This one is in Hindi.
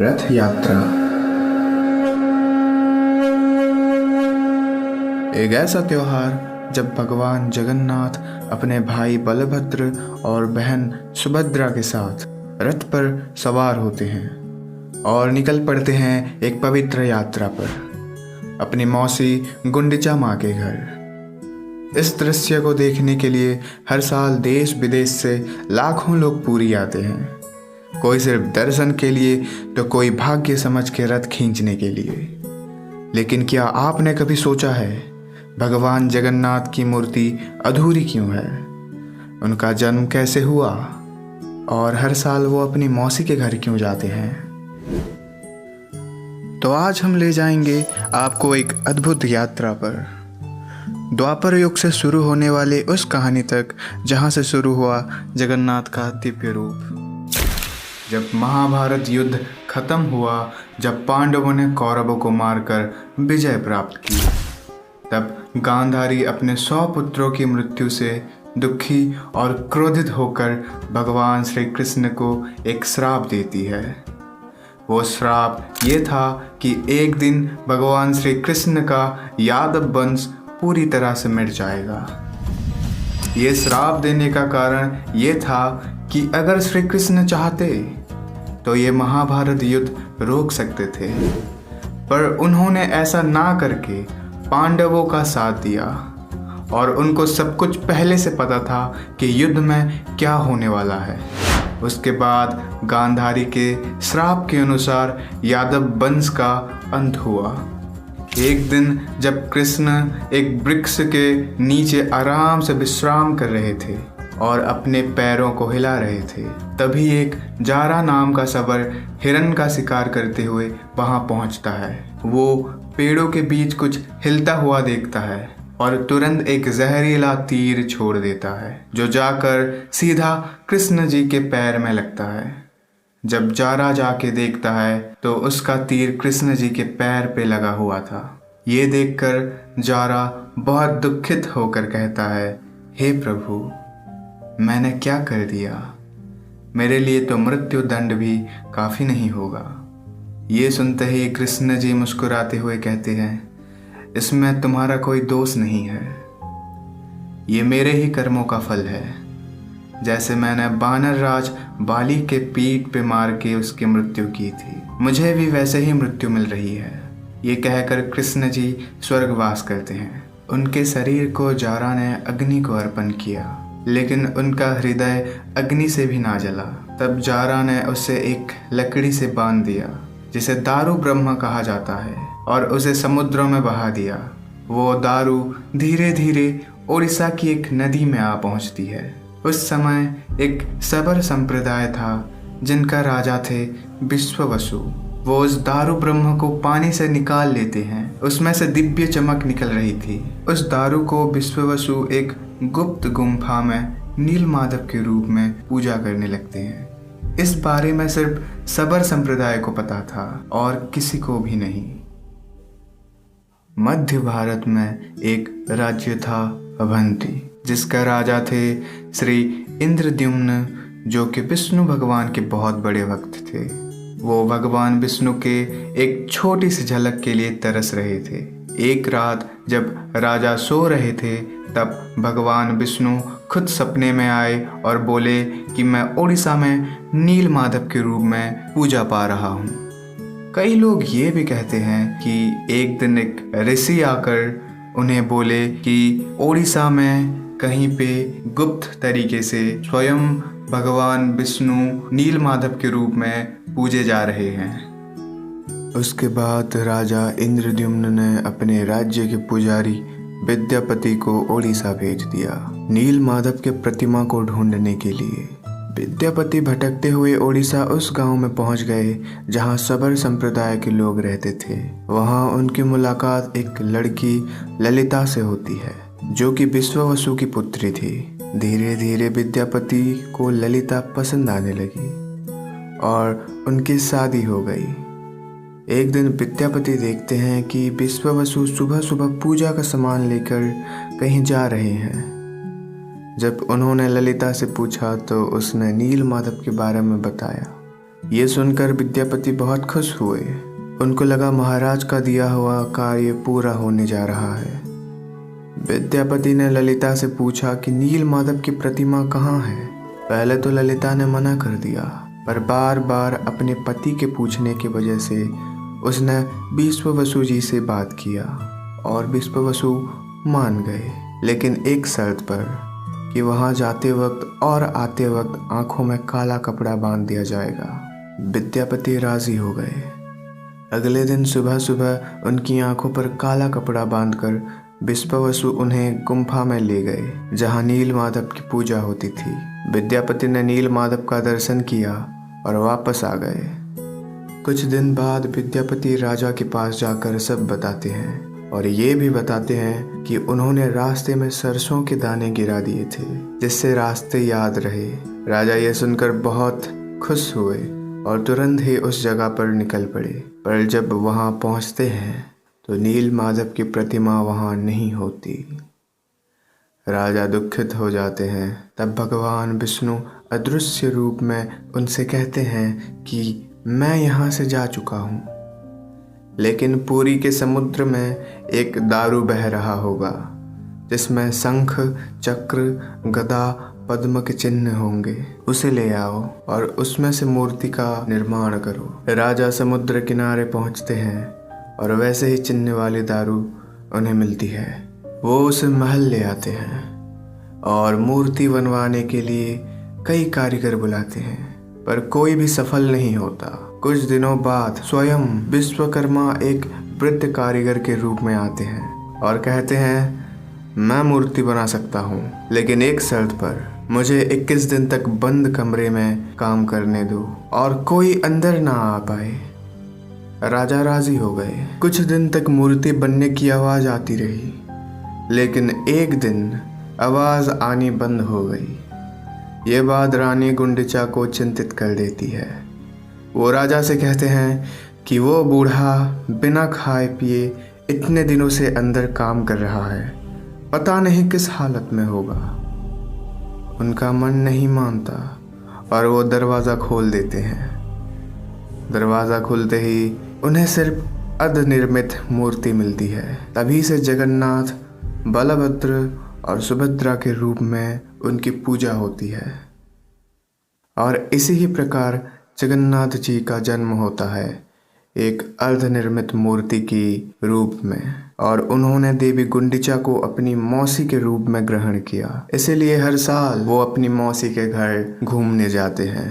रथ यात्रा एक ऐसा त्योहार जब भगवान जगन्नाथ अपने भाई बलभद्र और बहन सुभद्रा के साथ रथ पर सवार होते हैं और निकल पड़ते हैं एक पवित्र यात्रा पर अपनी मौसी गुंडिचा माँ के घर। इस दृश्य को देखने के लिए हर साल देश विदेश से लाखों लोग पुरी आते हैं, कोई सिर्फ दर्शन के लिए तो कोई भाग्य समझ के रथ खींचने के लिए। लेकिन क्या आपने कभी सोचा है भगवान जगन्नाथ की मूर्ति अधूरी क्यों है? उनका जन्म कैसे हुआ और हर साल वो अपनी मौसी के घर क्यों जाते हैं? तो आज हम ले जाएंगे आपको एक अद्भुत यात्रा पर, द्वापर युग से शुरू होने वाले उस कहानी तक जहाँ से शुरू हुआ जगन्नाथ का दिव्य रूप। जब महाभारत युद्ध खत्म हुआ, जब पांडवों ने कौरवों को मारकर विजय प्राप्त की, तब गांधारी अपने 100 पुत्रों की मृत्यु से दुखी और क्रोधित होकर भगवान श्री कृष्ण को एक श्राप देती है। वो श्राप ये था कि एक दिन भगवान श्री कृष्ण का यादव वंश पूरी तरह से मिट जाएगा। ये श्राप देने का कारण ये था कि अगर श्री कृष्ण चाहते तो ये महाभारत युद्ध रोक सकते थे, पर उन्होंने ऐसा ना करके पांडवों का साथ दिया और उनको सब कुछ पहले से पता था कि युद्ध में क्या होने वाला है। उसके बाद गांधारी के श्राप के अनुसार यादव वंश का अंत हुआ। एक दिन जब कृष्ण एक वृक्ष के नीचे आराम से विश्राम कर रहे थे और अपने पैरों को हिला रहे थे, तभी एक जारा नाम का शबर हिरन का शिकार करते हुए वहां पहुंचता है। वो पेड़ों के बीच कुछ हिलता हुआ देखता है और तुरंत एक जहरीला तीर छोड़ देता है जो जाकर सीधा कृष्ण जी के पैर में लगता है। जब जारा जाके देखता है तो उसका तीर कृष्ण जी के पैर पे लगा हुआ था। ये देखकर जारा बहुत दुखित होकर कहता है, हे प्रभु, मैंने क्या कर दिया? मेरे लिए तो मृत्यु दंड भी काफी नहीं होगा। ये सुनते ही कृष्ण जी मुस्कुराते हुए कहते हैं, इसमें तुम्हारा कोई दोष नहीं है, ये मेरे ही कर्मों का फल है। जैसे मैंने बानर राज बाली के पीठ पे मार के उसकी मृत्यु की थी, मुझे भी वैसे ही मृत्यु मिल रही है। ये कहकर कृष्ण जी स्वर्गवास करते हैं। उनके शरीर को जारा ने अग्नि को अर्पण किया, लेकिन उनका हृदय अग्नि से भी ना जला। तब जारा ने उसे एक लकड़ी से बांध दिया जिसे दारू ब्रह्म कहा जाता है और उसे समुद्रों में बहा दिया। वो दारू धीरे धीरे उड़ीसा की एक नदी में आ पहुंचती है। उस समय एक शबर संप्रदाय था जिनका राजा थे विश्ववसु। वो उस दारू ब्रह्म को पानी से निकाल लेते हैं। उसमें से दिव्य चमक निकल रही थी। उस दारू को विश्ववसु एक गुप्त गुम्फा में नीलमाधव के रूप में पूजा करने लगते हैं। इस बारे में सिर्फ शबर संप्रदाय को पता था और किसी को भी नहीं। मध्य भारत में एक राज्य था अवंती, जिसका राजा थे श्री इंद्रद्युम्न, जो कि विष्णु भगवान के बहुत बड़े भक्त थे। वो भगवान विष्णु के एक छोटी सी झलक के लिए तरस रहे थे। एक रात जब राजा सो रहे थे, तब भगवान विष्णु खुद सपने में आए और बोले कि मैं उड़ीसा में नीलमाधव के रूप में पूजा पा रहा हूँ। कई लोग ये भी कहते हैं कि एक दिन एक ऋषि आकर उन्हें बोले कि उड़ीसा में कहीं पे गुप्त तरीके से स्वयं भगवान विष्णु नीलमाधव के रूप में पूजे जा रहे हैं। उसके बाद राजा इंद्रद्युम्न ने अपने राज्य के पुजारी विद्यापति को उड़ीसा भेज दिया नीलमाधव के प्रतिमा को ढूंढने के लिए। विद्यापति भटकते हुए उड़ीसा उस गांव में पहुंच गए जहां शबर संप्रदाय के लोग रहते थे। वहां उनकी मुलाकात एक लड़की ललिता से होती है, जो कि विश्ववसु की पुत्री थी। धीरे धीरे विद्यापति को ललिता पसंद आने लगी और उनकी शादी हो गई। एक दिन विद्यापति देखते हैं कि विश्ववसु सुबह सुबह पूजा का सामान लेकर कहीं जा रहे हैं। जब उन्होंने ललिता से पूछा तो उसने नीलमाधव के बारे में बताया। ये सुनकर विद्यापति बहुत खुश हुए। उनको लगा महाराज का दिया हुआ कार्य पूरा होने जा रहा है। विद्यापति ने ललिता से पूछा कि नील माधव की प्रतिमा कहाँ है। पहले तो ललिता ने मना कर दिया, पर बार बार अपने पति के पूछने की वजह से उसने विश्ववसु जी से बात किया और विश्ववसु मान गए, लेकिन एक शर्त पर कि वहाँ जाते वक्त और आते वक्त आंखों में काला कपड़ा बांध दिया जाएगा। विद्यापति राजी हो गए। अगले दिन सुबह सुबह उनकी आंखों पर काला कपड़ा बांधकर विश्ववसु उन्हें गुम्फा में ले गए, जहाँ नील माधव की पूजा होती थी। विद्यापति ने नील माधव का दर्शन किया और वापस आ गए। कुछ दिन बाद विद्यापति राजा के पास जाकर सब बताते हैं और ये भी बताते हैं कि उन्होंने रास्ते में सरसों के दाने गिरा दिए थे, जिससे रास्ते याद रहे। राजा ये सुनकर बहुत खुश हुए और तुरंत ही उस जगह पर निकल पड़े। पर जब वहाँ पहुँचते हैं तो नील माधव की प्रतिमा वहाँ नहीं होती। राजा दुखित हो जाते हैं। तब भगवान विष्णु अदृश्य रूप में उनसे कहते हैं कि मैं यहाँ से जा चुका हूँ, लेकिन पुरी के समुद्र में एक दारू बह रहा होगा, जिसमें शंख, चक्र, गदा, पद्म के चिन्ह होंगे। उसे ले आओ और उसमें से मूर्ति का निर्माण करो। राजा समुद्र किनारे पहुँचते हैं और वैसे ही चिन्ह वाली दारू उन्हें मिलती है। वो उसे महल ले आते हैं और मूर्ति बनवाने के लिए कई कारीगर बुलाते हैं, पर कोई भी सफल नहीं होता। कुछ दिनों बाद स्वयं विश्वकर्मा एक वृद्ध कारीगर के रूप में आते हैं और कहते हैं, मैं मूर्ति बना सकता हूँ, लेकिन एक शर्त पर, मुझे 21 दिन तक बंद कमरे में काम करने दो और कोई अंदर ना आ पाए। राजा राजी हो गए। कुछ दिन तक मूर्ति बनने की आवाज़ आती रही, लेकिन एक दिन आवाज़ आनी बंद हो गई। ये बात रानी गुंडिचा को चिंतित कर देती है। वो राजा से कहते हैं कि वो बूढ़ा बिना खाए पिए इतने दिनों से अंदर काम कर रहा है, पता नहीं किस हालत में होगा। उनका मन नहीं मानता और वो दरवाज़ा खोल देते हैं। दरवाज़ा खुलते ही उन्हें सिर्फ अर्धनिर्मित मूर्ति मिलती है। तभी से जगन्नाथ, बलभद्र और सुभद्रा के रूप में उनकी पूजा होती है और इसी ही प्रकार जगन्नाथ जी का जन्म होता है, एक अर्धनिर्मित मूर्ति की रूप में। और उन्होंने देवी गुंडिचा को अपनी मौसी के रूप में ग्रहण किया, इसीलिए हर साल वो अपनी मौसी के घर घूमने जाते हैं।